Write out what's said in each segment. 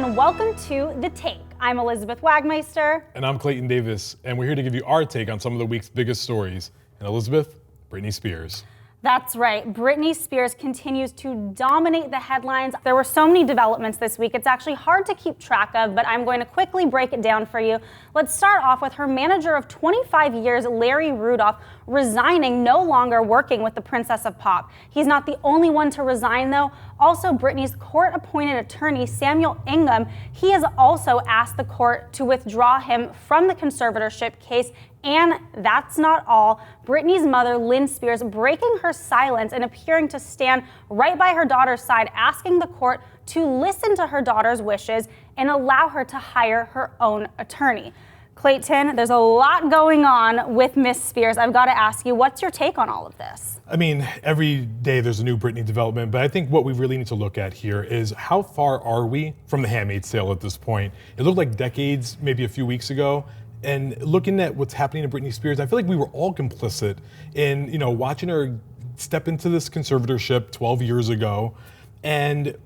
and welcome to The Take. I'm Elizabeth Wagmeister. And I'm Clayton Davis, and we're here to give you our take on some of the week's biggest stories. And Elizabeth, Britney Spears. That's right, Britney Spears continues to dominate the headlines. There were so many developments this week, it's actually hard to keep track of, but I'm going to quickly break it down for you. Let's start off with her manager of 25 years, Larry Rudolph, resigning, no longer working with the Princess of Pop. He's not the only one to resign though. Also, Britney's court-appointed attorney, Samuel Ingham, he has also asked the court to withdraw him from the conservatorship case. And that's not all. Britney's mother, Lynn Spears, breaking her silence and appearing to stand right by her daughter's side, asking the court to listen to her daughter's wishes and allow her to hire her own attorney. Clayton, there's a lot going on with Miss Spears. I've got to ask you, what's your take on all of this? I mean, every day there's a new Britney development, but I think what we really need to look at here is how far are we from the Handmaid's Tale at this point? It looked like decades, maybe a few weeks ago. And looking at what's happening to Britney Spears, I feel like we were all complicit in, watching her step into this conservatorship 12 years ago. And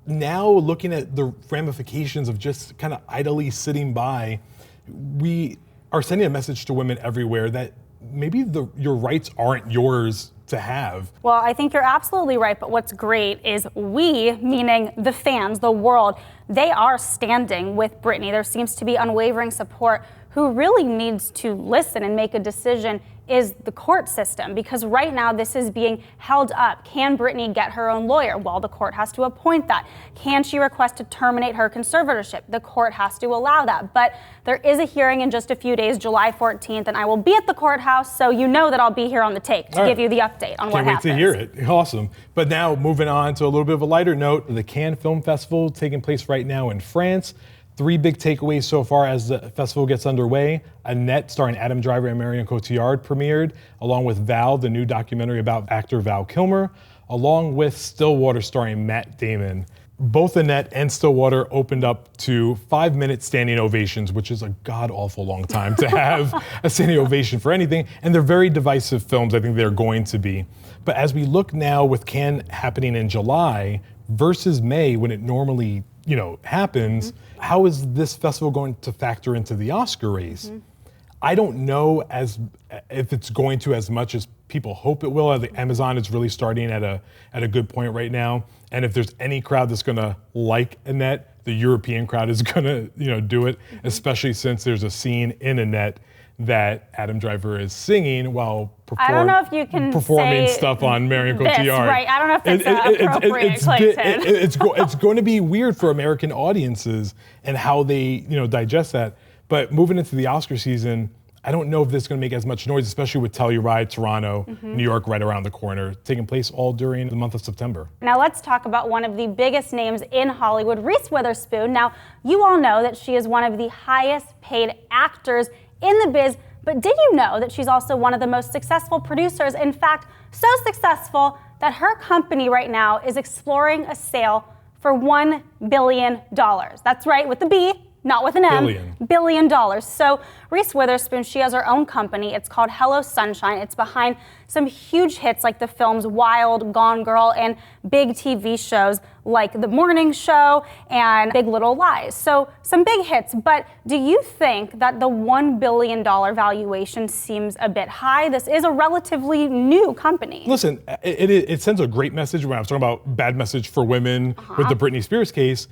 now looking at the ramifications of just kind of idly sitting by, we are sending a message to women everywhere that maybe your rights aren't yours to have. Well, I think you're absolutely right, but what's great is we, meaning the fans, the world, they are standing with Britney. There seems to be unwavering support. Who really needs to listen and make a decision is the court system, because right now this is being held up. Can Britney get her own lawyer? Well, the court has to appoint that. Can she request to terminate her conservatorship? The court has to allow that. But there is a hearing in just a few days, July 14th, and I will be at the courthouse, so you know that I'll be here on The Take to give you the update on what happens. Can't wait to hear it. Awesome. But now moving on to a little bit of a lighter note, the Cannes Film Festival taking place right now in France. 3 big takeaways so far as the festival gets underway. Annette, starring Adam Driver and Marion Cotillard, premiered, along with Val, the new documentary about actor Val Kilmer, along with Stillwater, starring Matt Damon. Both Annette and Stillwater opened up to 5-minute standing ovations, which is a god-awful long time to have a standing ovation for anything. And they're very divisive films, I think they're going to be. But as we look now with Cannes happening in July versus May, when it normally happens, how is this festival going to factor into the Oscar race? I don't know if it's going to as much as people hope it will. I think Amazon is really starting at a good point right now. And if there's any crowd that's gonna like Annette, the European crowd is gonna do it, especially since there's a scene in Annette that Adam Driver is singing while I don't know if you can performing stuff on Marion Cotillard. Right, I don't know if it's appropriate, Clayton. It's going to be weird for American audiences and how they digest that. But moving into the Oscar season, I don't know if this is going to make as much noise, especially with Telluride, Toronto, New York right around the corner, taking place all during the month of September. Now let's talk about one of the biggest names in Hollywood, Reese Witherspoon. Now, you all know that she is one of the highest paid actors in the biz, but did you know that she's also one of the most successful producers? In fact, so successful that her company right now is exploring a sale for $1 billion. That's right, with the B, not with an M. $1 billion. So Reese Witherspoon, she has her own company. It's called Hello Sunshine. It's behind some huge hits like the films Wild, Gone Girl, and big TV shows like The Morning Show and Big Little Lies. So some big hits, but do you think that the $1 billion valuation seems a bit high? This is a relatively new company. Listen, it sends a great message when I was talking about bad message for women with the Britney Spears case.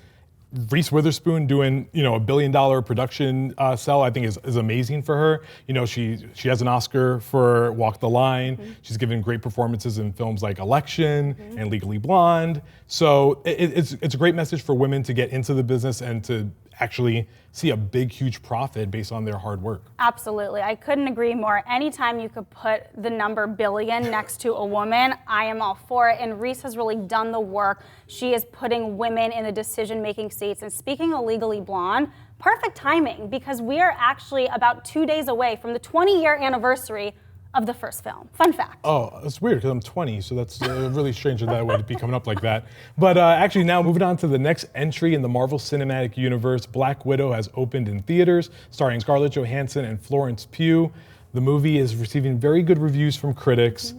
Reese Witherspoon doing, a $1 billion production sell, I think is amazing for her. She has an Oscar for Walk the Line. She's given great performances in films like Election and Legally Blonde. So it's a great message for women to get into the business and to actually see a big, huge profit based on their hard work. Absolutely. I couldn't agree more. Anytime you could put the number billion next to a woman, I am all for it. And Reese has really done the work. She is putting women in the decision-making seats. And speaking of Legally Blonde, perfect timing, because we are actually about 2 days away from the 20-year anniversary of the first film. Fun fact. Oh, it's weird because I'm 20, so that's really strange that way to be coming up like that. But actually now moving on to the next entry in the Marvel Cinematic Universe, Black Widow has opened in theaters, starring Scarlett Johansson and Florence Pugh. The movie is receiving very good reviews from critics.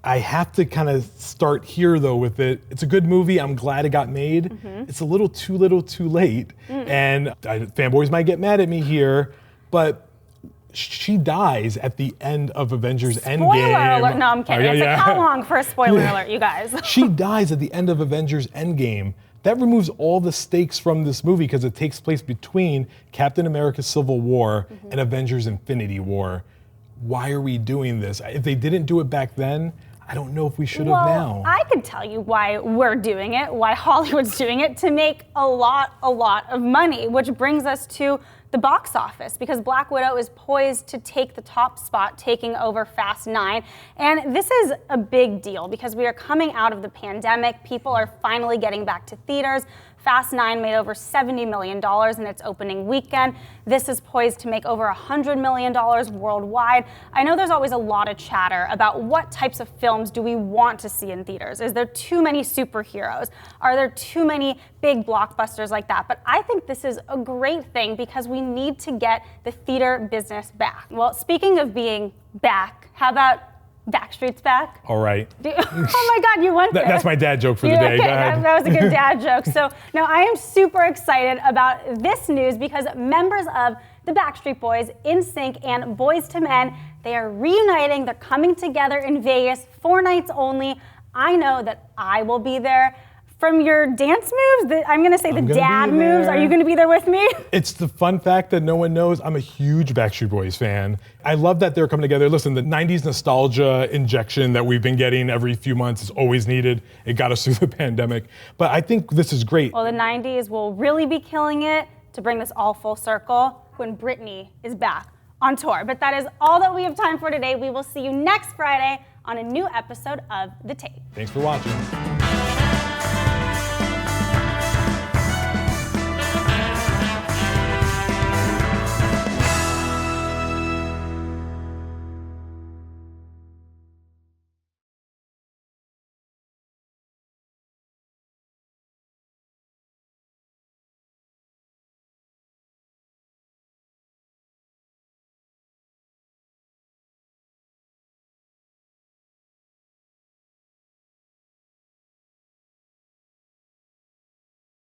I have to kind of start here though with it. It's a good movie. I'm glad it got made. It's a little too late. And fanboys might get mad at me here, but she dies at the end of Avengers Endgame. Spoiler alert. No, I'm kidding. It's like, how long for a spoiler alert, you guys? She dies at the end of Avengers Endgame. That removes all the stakes from this movie because it takes place between Captain America Civil War and Avengers Infinity War. Why are we doing this? If they didn't do it back then, I don't know if we should have now. I could tell you why we're doing it, why Hollywood's doing it, to make a lot of money, which brings us to the box office, because Black Widow is poised to take the top spot, taking over Fast 9. And this is a big deal because we are coming out of the pandemic. People are finally getting back to theaters. Fast 9 made over $70 million in its opening weekend. This is poised to make over $100 million worldwide. I know there's always a lot of chatter about what types of films do we want to see in theaters. Is there too many superheroes? Are there too many big blockbusters like that? But I think this is a great thing because we need to get the theater business back. Well, speaking of being back, how about Backstreet's back? All right. Oh my God, you went there. That's my dad joke for the day. Okay, that was a good dad joke. So now I am super excited about this news because members of the Backstreet Boys, NSYNC, and Boyz II Men, they are reuniting. They're coming together in Vegas, 4 nights only. I know that I will be there. From your dance moves, I'm gonna say the dad moves, are you gonna be there with me? It's the fun fact that no one knows. I'm a huge Backstreet Boys fan. I love that they're coming together. Listen, the 90s nostalgia injection that we've been getting every few months is always needed. It got us through the pandemic. But I think this is great. Well, the 90s will really be killing it to bring this all full circle when Britney is back on tour. But that is all that we have time for today. We will see you next Friday on a new episode of The Tape. Thanks for watching.